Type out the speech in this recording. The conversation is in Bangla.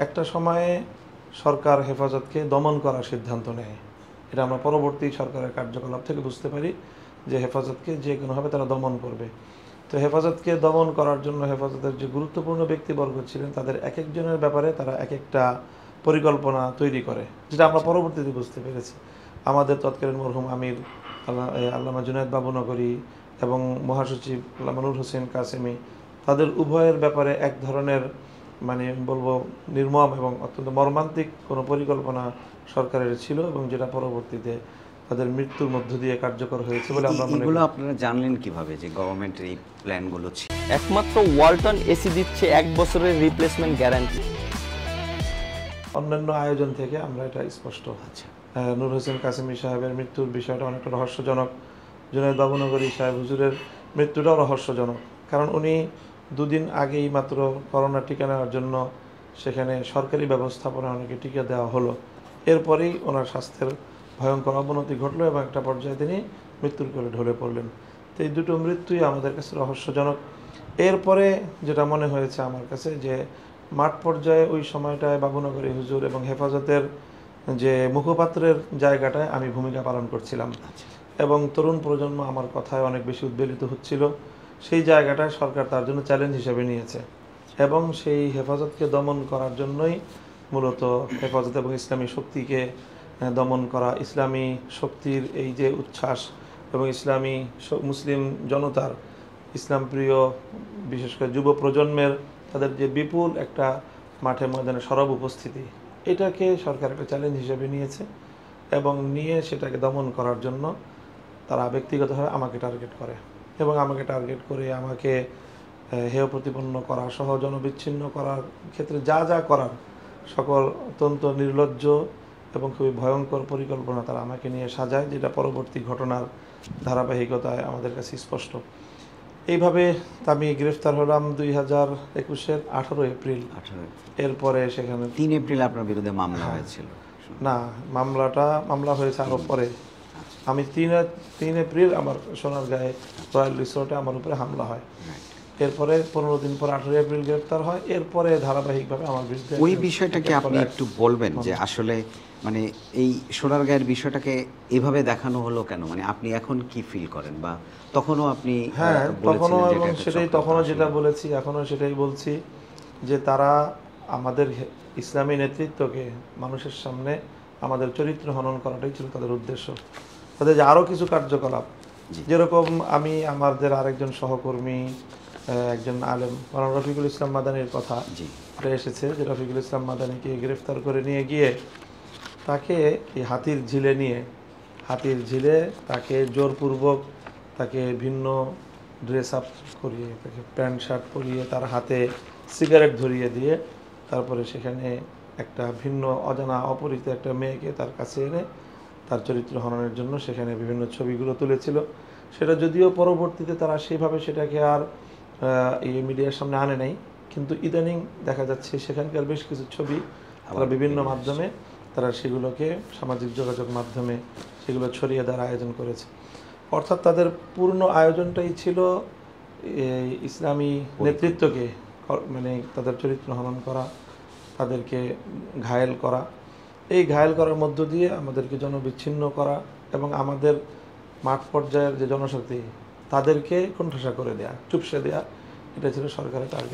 একটা সময়ে সরকার হেফাজতকে দমন করার সিদ্ধান্ত নেয়। এটা আমরা পরবর্তী সরকারের কার্যকলাপ থেকে বুঝতে পারি যে হেফাজতকে যে কোনোভাবে তারা দমন করবে। তো হেফাজতকে দমন করার জন্য হেফাজতের যে গুরুত্বপূর্ণ ব্যক্তিবর্গ ছিলেন তাদের এক একজনের ব্যাপারে তারা এক একটা পরিকল্পনা তৈরি করে, যেটা আমরা পরবর্তীতে বুঝতে পেরেছি। আমাদের তৎকালীন মরহুম আমির আল্লামা জুনায়েদ বাবুনগরী এবং মহাসচিব আল্লামা নূর হোসেন কাসেমি, তাদের উভয়ের ব্যাপারে এক ধরনের মানে বলবো নির্মম এবং অত্যন্ত মর্মান্তিক কোনো পরিকল্পনা সরকারের ছিল, এবং যেটা পরবর্তীতে তাদের মৃত্যুর মধ্য দিয়ে কার্যকর হয়েছে বলে আমরা মনে এগুলো করি। আপনারা জানলেন কিভাবে যে গভর্নমেন্টের এই প্ল্যানগুলো ছিল? একমাত্র ওয়ালটন এসি দিচ্ছে 1 বছরের রিপ্লেসমেন্ট গ্যারান্টি। অন্যান্য আয়োজন থেকে আমরা এটা স্পষ্ট। আচ্ছা, নূর হোসেন কাসেমি সাহেবের মৃত্যুর বিষয়টা অনেকটা রহস্যজনক। জুনায়েদ বাবুনগরী সাহেব হুজুরের মৃত্যুটাও রহস্যজনক, কারণ উনি দুদিন আগেই মাত্র করোনা টিকা নেওয়ার জন্য সেখানে সরকারি ব্যবস্থাপনা অনেকে টিকা দেওয়া হলো, এরপরেই ওনার স্বাস্থ্যের ভয়ঙ্কর অবনতি ঘটলো এবং একটা পর্যায়ে তিনি মৃত্যুর কোলে ঢলে পড়লেন। তো এই দুটো মৃত্যুই আমাদের কাছে রহস্যজনক। এরপরে যেটা মনে হয়েছে আমার কাছে যে মাঠ পর্যায়ে ওই সময়টায় বাবুনগরী হুজুর এবং হেফাজতের যে মুখপাত্রের জায়গাটায় আমি ভূমিকা পালন করছিলাম, এবং তরুণ প্রজন্ম আমার কথায় অনেক বেশি উদ্বেলিত হচ্ছিল। সেই জায়গাটায় সরকার তার জন্য চ্যালেঞ্জ হিসেবে নিয়েছে, এবং সেই হেফাজতকে দমন করার জন্যই মূলত হেফাজত এবং ইসলামী শক্তিকে দমন করা, ইসলামী শক্তির এই যে উচ্ছ্বাস এবং ইসলামী মুসলিম জনতার, ইসলাম প্রিয় বিশেষ করে যুব প্রজন্মের তাদের যে বিপুল একটা মাঠে ময়দানে সরব উপস্থিতি, এটাকে সরকার একটা চ্যালেঞ্জ হিসেবে নিয়েছে, এবং নিয়ে সেটাকে দমন করার জন্য তারা ব্যক্তিগতভাবে আমাকে টার্গেট করে, এবং আমাকে টার্গেট করে আমাকে হেয় প্রতিপন্ন করা সহ জনবিচ্ছিন্ন করার ক্ষেত্রে যা যা করার সকল অত্যন্ত নির্লজ্জ এবং খুবই ভয়ঙ্কর পরিকল্পনা তারা আমাকে নিয়ে সাজায়, যেটা পরবর্তী ঘটনার ধারাবাহিকতায় আমাদের কাছে স্পষ্ট। এইভাবে আমি গ্রেফতার হলাম 2021-এর 18 এপ্রিল। এরপরে সেখানে 3 এপ্রিল আপনার বিরুদ্ধে মামলা হয়েছিল? না, মামলা হয়েছে আরও পরে। আমি 3 এপ্রিল আমার সোনারগাঁয়ে রয়্যাল রিসোর্টে আমার উপরে হামলা হয়। এরপরে 15 দিন পর 18 এপ্রিল গ্রেফতার হয়। এরপরে ধারাবাহিকভাবে আমার বিরুদ্ধে ওই বিষয়টাকে আপনি একটু বলবেন যে আসলে মানে এই সোনারগাঁয়ের বিষয়টাকে এভাবে দেখানো হলো কেন? মানে আপনি এখন কি ফিল করেন, বা তখনও আপনি তখনও এবং সেটাই তখনও যেটা বলেছি এখনও সেটাই বলছি যে তারা আমাদের ইসলামী নেতৃত্বকে মানুষের সামনে আমাদের চরিত্র হনন করাটাই ছিল তাদের উদ্দেশ্য। তাদের যে আরও কিছু কার্যকলাপ, যেরকম আমি আমাদের আরেকজন সহকর্মী একজন আলেম মাওলানা রফিকুল ইসলাম মাদানির কথা এসেছে, যে রফিকুল ইসলাম মাদানিকে গ্রেফতার করে নিয়ে গিয়ে তাকে এই হাতির ঝিলে তাকে জোরপূর্বক তাকে ভিন্ন ড্রেস আপ করিয়ে, তাকে প্যান্ট শার্ট পরিয়ে, তার হাতে সিগারেট ধরিয়ে দিয়ে তারপরে সেখানে একটা ভিন্ন অজানা অপরিচিত একটা মেয়েকে তার কাছে এনে তার চরিত্র হননের জন্য সেখানে বিভিন্ন ছবিগুলো তুলেছিল। সেটা যদিও পরবর্তীতে তারা সেইভাবে সেটাকে আর এই মিডিয়ার সামনে আনে নাই, কিন্তু ইদানিং দেখা যাচ্ছে সেখানকার বেশ কিছু ছবি তারা বিভিন্ন মাধ্যমে তারা সেগুলোকে সামাজিক যোগাযোগ মাধ্যমে সেগুলো ছড়িয়ে দেওয়ার আয়োজন করেছে। অর্থাৎ তাদের পূর্ণ আয়োজনটাই ছিল ইসলামী নেতৃত্বকে মানে তাদের চরিত্র হনন করা, তাদেরকে ঘায়েল করা, এই ঘায়েল করার মধ্য দিয়ে আমাদেরকে জনবিচ্ছিন্ন করা এবং আমাদের মাঠ পর্যায়ের যে জনশক্তি তাদেরকে কোণঠাসা করে দেয়া, চুপসে দেয়া, এটা ছিল সরকারের টার্গেট।